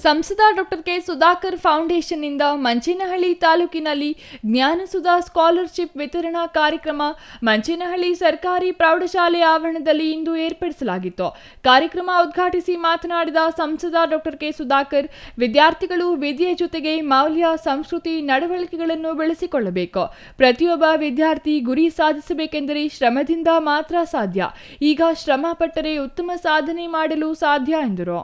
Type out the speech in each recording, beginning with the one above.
ಸಂಸದ doctor K Sudhakar ಫೌಂಡೇಶನ್ನಿಂದ Manchenahalli ತಾಲೂಕಿನಲ್ಲಿ ಜ್ಞಾನಸುಧಾ scholarship ವಿತರಣಾ ಕಾರ್ಯಕ್ರಮ ಮಂಚೇನಹಳ್ಳಿ ಸರ್ಕಾರಿ ಪ್ರೌಢಶಾಲೆ ಆವರಣದಲ್ಲಿ ಇಂದು ಏರ್ಪಡಿಸಲಾಗಿತ್ತು. ಕಾರ್ಯಕ್ರಮ ಉದ್ಘಾಟಿಸಿ ಮಾತನಾಡಿದ ಸಂಸದ ಡಾಕ್ಟರ್ ಕೆ ಸುಧಾಕರ್, ವಿದ್ಯಾರ್ಥಿಗಳು ವಿದ್ಯೆ ಜೊತೆಗೆ ಮೌಲ್ಯ, ಸಂಸ್ಕೃತಿ, ನಡವಳಿಕೆಗಳನ್ನು ಬೆಳೆಸಿಕೊಳ್ಳಬೇಕು. ಪ್ರತಿಯೊಬ್ಬ ವಿದ್ಯಾರ್ಥಿ ಗುರಿ ಸಾಧಿಸಬೇಕೆಂದರೆ ಶ್ರಮದಿಂದ ಮಾತ್ರ ಸಾಧ್ಯ. ಈಗ ಶ್ರಮ ಪಟ್ಟರೆ ಉತ್ತಮ ಸಾಧನೆ ಮಾಡಲು ಸಾಧ್ಯ ಎಂದರು.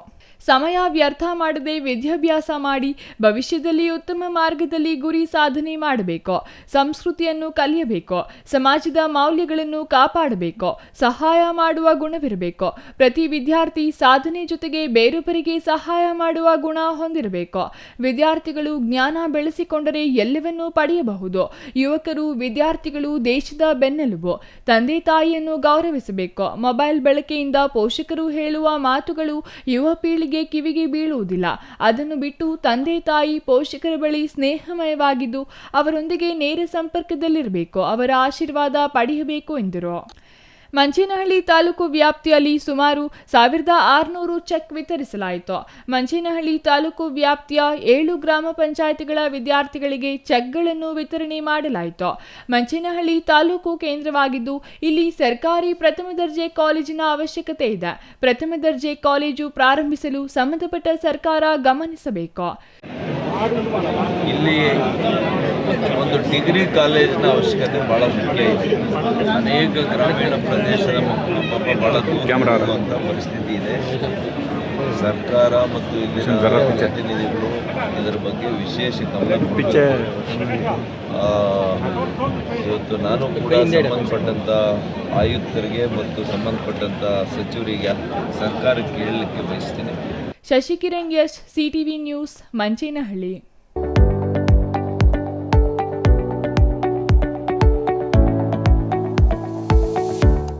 ಸಮಯ ವ್ಯರ್ಥ ಮಾಡದೆ ವಿದ್ಯಾಭ್ಯಾಸ ಮಾಡಿ ಭವಿಷ್ಯದಲ್ಲಿ ಉತ್ತಮ ಮಾರ್ಗದಲ್ಲಿ ಗುರಿ ಸಾಧನೆ ಮಾಡಬೇಕು. ಸಂಸ್ಕೃತಿಯನ್ನು ಕಲಿಯಬೇಕು. ಸಮಾಜದ ಮೌಲ್ಯಗಳನ್ನು ಕಾಪಾಡಬೇಕು. ಸಹಾಯ ಮಾಡುವ ಗುಣವಿರಬೇಕು. ಪ್ರತಿ ವಿದ್ಯಾರ್ಥಿ ಸಾಧನೆ ಜೊತೆಗೆ ಬೇರೊಬ್ಬರಿಗೆ ಸಹಾಯ ಮಾಡುವ ಗುಣ ಹೊಂದಿರಬೇಕು. ವಿದ್ಯಾರ್ಥಿಗಳು ಜ್ಞಾನ ಬೆಳೆಸಿಕೊಂಡರೆ ಎಲ್ಲವನ್ನೂ ಪಡೆಯಬಹುದು. ಯುವಕರು, ವಿದ್ಯಾರ್ಥಿಗಳು ದೇಶದ ಬೆನ್ನೆಲುಬು. ತಂದೆ ತಾಯಿಯನ್ನು ಗೌರವಿಸಬೇಕು. ಮೊಬೈಲ್ ಬಳಕೆಯಿಂದ ಪೋಷಕರು ಹೇಳುವ ಮಾತುಗಳು ಯುವ ಪೀಳಿಗೆ ಕಿವಿಗೆ ಬೀಳುವುದಿಲ್ಲ. ಅದನ್ನು ಬಿಟ್ಟು ತಂದೆ ತಾಯಿ, ಪೋಷಕರ ಬಳಿ ಸ್ನೇಹಮಯವಾಗಿದ್ದು ಅವರೊಂದಿಗೆ ನೇರ ಸಂಪರ್ಕದಲ್ಲಿರಬೇಕು. ಅವರ ಆಶೀರ್ವಾದ ಪಡೆಯಬೇಕು ಎಂದರು. ಮಂಚೇನಹಳ್ಳಿ ತಾಲೂಕು ವ್ಯಾಪ್ತಿಯಲ್ಲಿ ಸುಮಾರು 1600 ಚೆಕ್ ವಿತರಿಸಲಾಯಿತು. ಮಂಚೇನಹಳ್ಳಿ ತಾಲೂಕು ವ್ಯಾಪ್ತಿಯ 7 ಗ್ರಾಮ ಪಂಚಾಯಿತಿಗಳ ವಿದ್ಯಾರ್ಥಿಗಳಿಗೆ ಚೆಕ್ಗಳನ್ನು ವಿತರಣೆ ಮಾಡಲಾಯಿತು. ಮಂಚೇನಹಳ್ಳಿ ತಾಲೂಕು ಕೇಂದ್ರವಾಗಿದ್ದು ಇಲ್ಲಿ ಸರ್ಕಾರಿ ಪ್ರಥಮ ದರ್ಜೆ ಕಾಲೇಜಿನ ಅವಶ್ಯಕತೆ ಇದೆ. ಪ್ರಥಮ ದರ್ಜೆ ಕಾಲೇಜು ಪ್ರಾರಂಭಿಸಲು ಸಂಬಂಧಪಟ್ಟ ಸರ್ಕಾರ ಗಮನಿಸಬೇಕು. ಇಲ್ಲಿ ಒಂದು ಡಿಗ್ರಿ ಕಾಲೇಜಿನ ಅವಶ್ಯಕತೆ ಬಹಳ ಮುಖ್ಯ ಇದೆ. ಅನೇಕ ಗ್ರಾಮೀಣ ಪ್ರದೇಶದ ಮಕ್ಕಳು ಪಾಪ ಬಹಳ ದೂರವಾಗುವಂಥ ಪರಿಸ್ಥಿತಿ ಇದೆ. ಸರ್ಕಾರ ಮತ್ತು ಇಲ್ಲಿನ ಪ್ರತಿನಿಧಿಗಳು ಇದರ ಬಗ್ಗೆ ವಿಶೇಷ ಗಮನ ಇವತ್ತು ನಾನು ಕೂಡ ಸಂಬಂಧಪಟ್ಟಂಥ ಆಯುಕ್ತರಿಗೆ ಮತ್ತು ಸಂಬಂಧಪಟ್ಟಂಥ ಸಚಿವರಿಗೆ ಸರ್ಕಾರಕ್ಕೆ ಹೇಳಲಿಕ್ಕೆ ಬಯಸ್ತೀನಿ. Shashikiran Yash, CTV news, Manchenahalli.